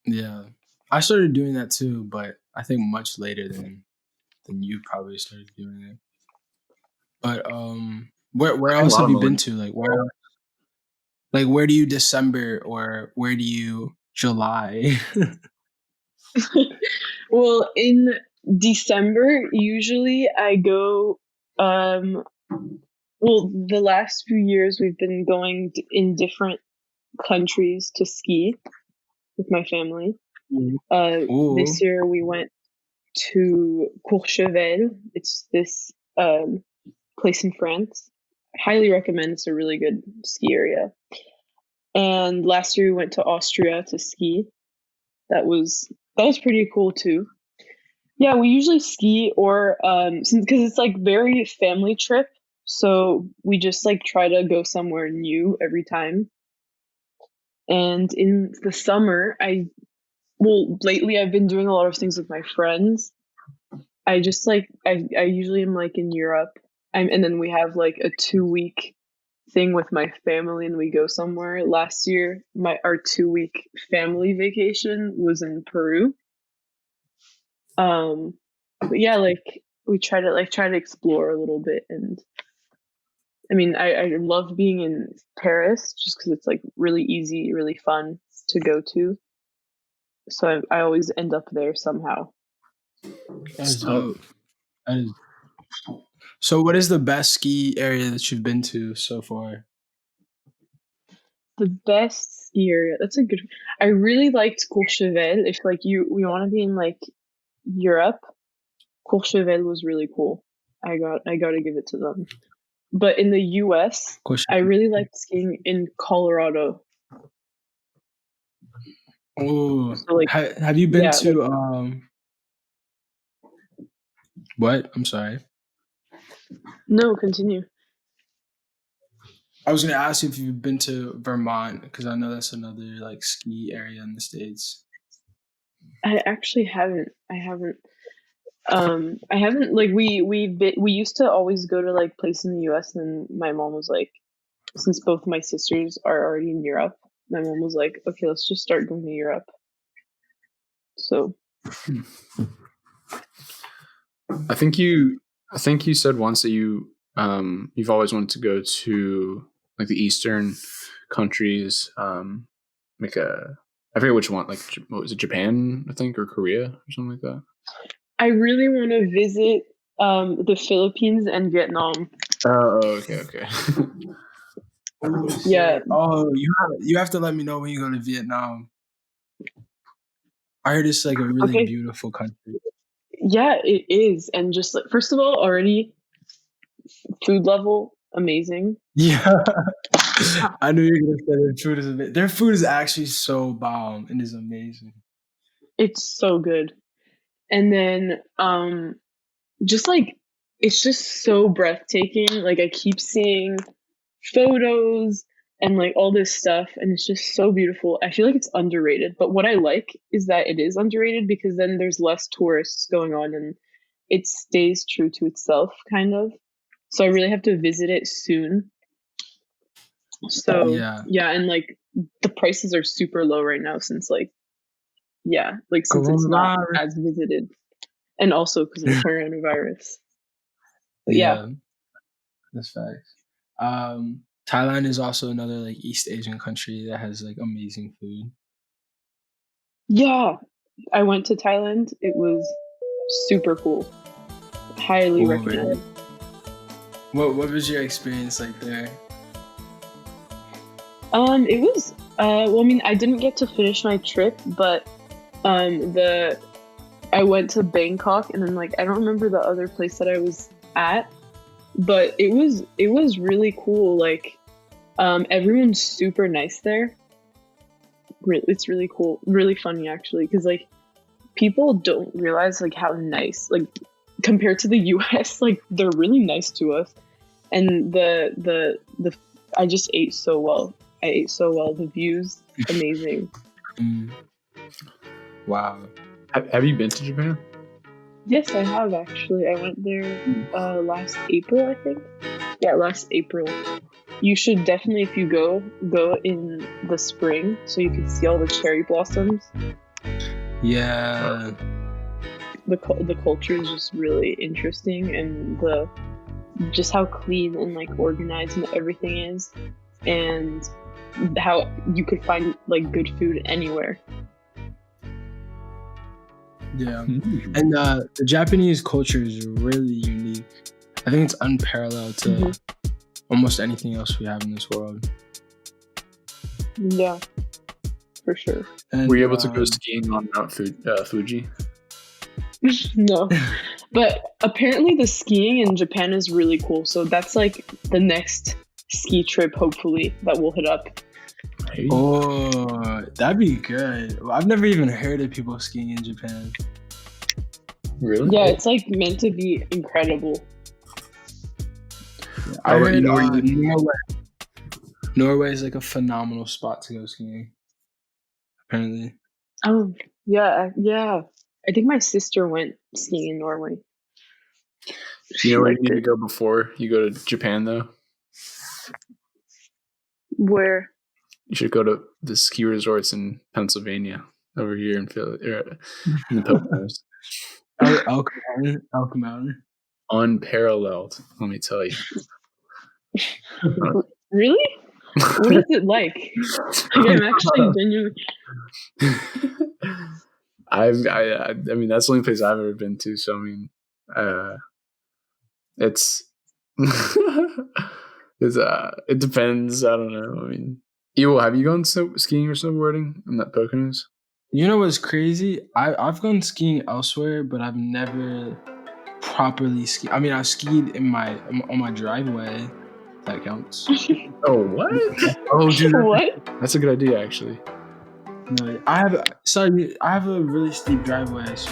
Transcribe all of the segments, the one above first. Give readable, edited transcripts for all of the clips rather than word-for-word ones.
Yeah, I started doing that too, but I think much later than you probably started doing it. But where I think a else lot have of you been millennials. to? Where do you December or where do you July? Well, in December, usually I go. Well, the last few years we've been going in different countries to ski with my family. This Ooh, year we went to Courchevel. It's this place in France. I highly recommend. It's a really good ski area. And last year we went to Austria to ski. That was pretty cool too. Yeah, we usually ski or because it's like very family trip, so we just like try to go somewhere new every time. And in the summer, lately I've been doing a lot of things with my friends. I just like I usually am like in Europe. And then we have like a 2 week thing with my family and we go somewhere. Last year, our 2 week family vacation was in Peru. But yeah, like we try to explore a little bit. And I mean, I love being in Paris just because it's like really easy, really fun to go to. So I always end up there somehow. that's dope. That is. So, what is the best ski area that you've been to so far? The best ski area. That's a good. I really liked Courchevel. If like we want to be in like Europe, Courchevel was really cool. I got to give it to them. But in the US, Question. I really liked skiing in Colorado. Oh, So like have you been yeah, like to what? I'm sorry. no, continue. I was gonna ask you if you've been to Vermont because I know that's another like ski area in the States. I actually haven't. I haven't like we used to always go to like places in the US, and my mom was like, since both my sisters are already in Europe, my mom was like, okay, let's just start going to Europe. So I think you said once that you've always wanted to go to like the Eastern countries, I forget which one, like what was it, Japan, I think, or Korea or something like that. I really want to visit the Philippines and Vietnam. Oh, okay. Yeah, Oh, you have to let me know when you go to Vietnam. I heard it's like a really okay. beautiful country. Yeah, it is. And just like, first of all, already food level, amazing. Yeah, I knew you were gonna say their food is amazing. Their food is actually so bomb and is amazing. It's so good. And then just like it's just so breathtaking. Like I keep seeing photos and like all this stuff, and it's just so beautiful. I feel like it's underrated, but what I like is that it is underrated because then there's less tourists going on and it stays true to itself kind of. So I really have to visit it soon. So Yeah, yeah, and like the prices are super low right now since since it's not coronavirus. as visited, and also because of the coronavirus. But yeah, Yeah, that's facts. Thailand is also another like East Asian country that has like amazing food. yeah, I went to Thailand. It was super cool. Highly Oh, recommend. really? What was your experience like there? It was well, I mean, I didn't get to finish my trip, but the I went to Bangkok and then like I don't remember the other place that I was at, but it was really cool. Like everyone's super nice there. It's really cool, really funny actually, because like people don't realize like how nice, like compared to the US, like they're really nice to us. And the I just ate so well. I ate so well. The views, amazing. Mm, wow. Have you been to Japan? Yes, I have actually. I went there last April, I think. Yeah, last April. You should definitely, if you go in the spring so you can see all the cherry blossoms. Yeah. The culture is just really interesting, and just how clean and like organized and everything is, and how you could find like good food anywhere. Yeah. And the Japanese culture is really unique. I think it's unparalleled to almost anything else we have in this world. Yeah, for sure. And, Were you able to go skiing on Mount Fuji? No, but apparently the skiing in Japan is really cool. So that's like the next ski trip, hopefully, that we'll hit up. Hey. Oh, that'd be good. Well, I've never even heard of people skiing in Japan. Really? Yeah, it's like meant to be incredible. I heard Norway. Norway is like a phenomenal spot to go skiing. Apparently. Oh, yeah. I think my sister went skiing in Norway. You know where you need to go before you go to Japan, though? Where? You should go to the ski resorts in Pennsylvania, over here in Philly, in the Poconos. Elk Mountain. Unparalleled, let me tell you. Really? What is it like? I'm actually genuinely. I mean, that's the only place I've ever been to. So I mean, it's it depends. I don't know. I mean, have you gone skiing or snowboarding in that Poconos? You know what's crazy? I've gone skiing elsewhere, but I've never properly skied. I mean, I've skied on my driveway. That counts. Oh, what? Oh, dude, what? That's a good idea, actually. No, I have a really steep driveway. So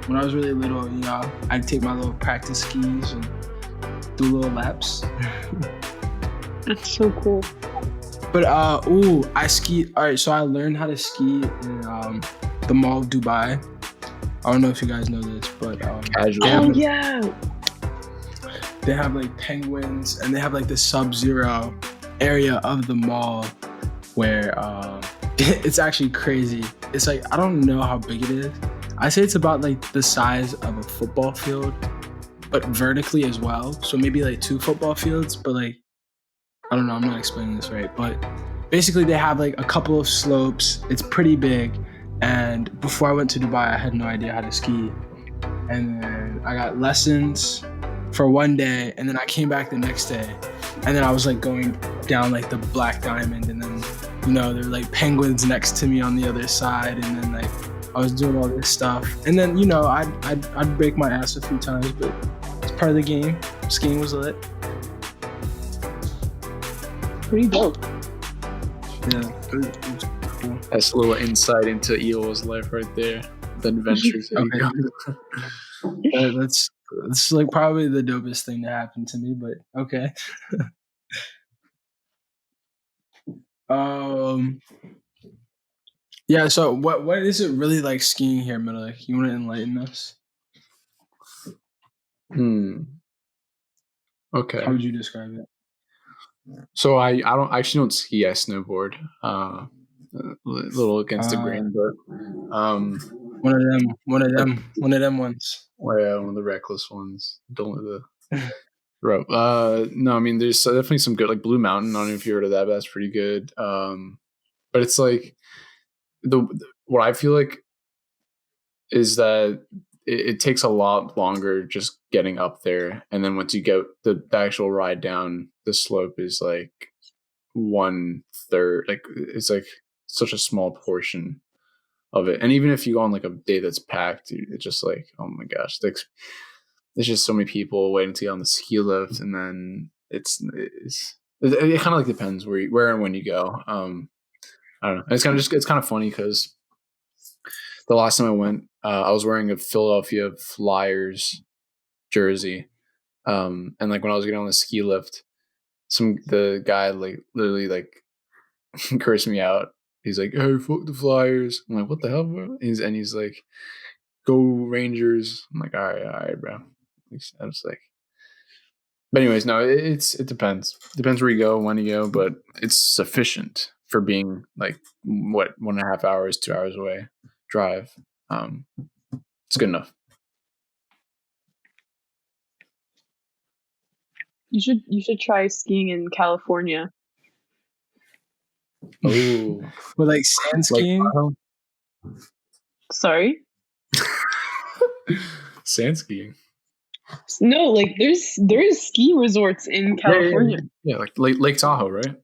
when I was really little, you know, I'd take my little practice skis and do little laps. That's so cool. But I skied. All right, so I learned how to ski in the Mall of Dubai. I don't know if you guys know this, but yeah. They have like penguins, and they have like the sub-zero area of the mall where it's actually crazy. It's like, I don't know how big it is. I say it's about like the size of a football field, but vertically as well. So maybe like 2 football fields, but like, I don't know, I'm not explaining this right. But basically they have like a couple of slopes. It's pretty big. And before I went to Dubai, I had no idea how to ski. And then I got lessons for one day, and then I came back the next day, and then I was like going down like the Black Diamond, and then, you know, there were like penguins next to me on the other side, and then like I was doing all this stuff, and then, you know, I'd break my ass a few times, but it's part of the game. Skiing was lit. Pretty dope. Yeah, it was cool. That's a little insight into Elo's life right there. The adventures. Okay. That's like probably the dopest thing to happen to me, but okay. Yeah, so what is it really like skiing here, Middle? You want to enlighten us? Okay. How would you describe it? So I don't ski, I snowboard. A little against the grain, but one of them ones. Yeah, one of the reckless ones. Don't let the rope. No, I mean, there's definitely some good, like Blue Mountain. I don't know if you heard of that, but that's pretty good. But it's like what I feel like is that it takes a lot longer just getting up there, and then once you get the actual ride down, the slope is like 1/3. Like, it's like such a small portion of it. And even if you go on like a day that's packed, it's just like, oh my gosh, there's just so many people waiting to get on the ski lift, and then it kind of like depends where and when you go. I don't know. It's kind of funny because the last time I went, I was wearing a Philadelphia Flyers jersey, and like when I was getting on the ski lift, the guy like literally like cursed me out. He's like, "Hey, fuck the Flyers." I'm like, "What the hell, bro?" He's like, "Go Rangers." I'm like, all right, bro. I was like, but anyways, no, it depends. Depends where you go, when you go, but it's sufficient for being like 1.5 hours, 2 hours away drive. It's good enough. You should try skiing in California. Oh, With like sand like skiing. Sorry? sand skiing. No, like there's ski resorts in California. Yeah, like Lake Tahoe, right?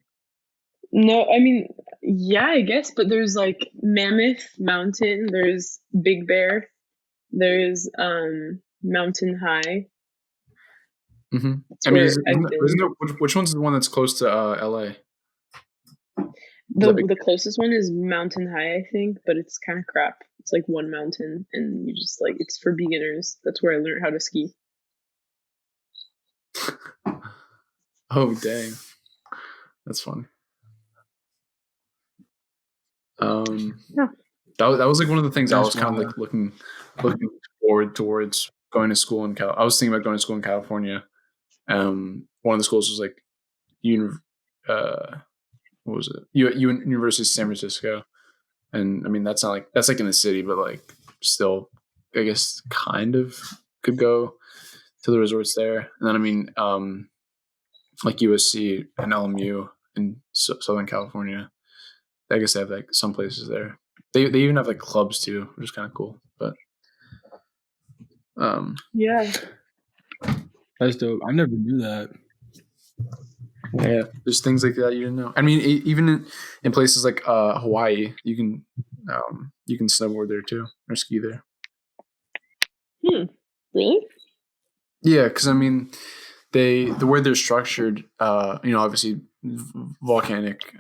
No, I mean, yeah, I guess, but there's like Mammoth Mountain, there's Big Bear, there's Mountain High. Mm-hmm. That's I mean, where I've been. isn't there, which one's the one that's close to LA? The closest one is Mountain High, I think, but it's kind of crap. It's like one mountain, and you just like it's for beginners. That's where I learned how to ski. Oh dang, that's funny. Yeah. That was like one of the things I That's was kind of like looking forward towards going to school in I was thinking about going to school in California. One of the schools was like what was it? University of San Francisco. And I mean that's not like that's like in the city, but like still I guess kind of could go to the resorts there. And then I mean like USC and LMU in Southern California. I guess they have like some places there. They even have like clubs too, which is kind of cool. But Yeah. That's dope. I never knew that. yeah, there's things like that you didn't know. I mean, even in places like Hawaii, you can snowboard there too or ski there. Really? Yeah, because I mean, the way they're structured, obviously volcanic,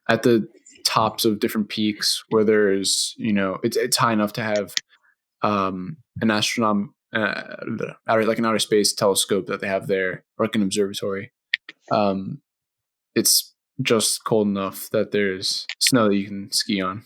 at the tops of different peaks where there's, it's high enough to have an like an outer space telescope that they have there, or like an observatory. It's just cold enough that there's snow that you can ski on.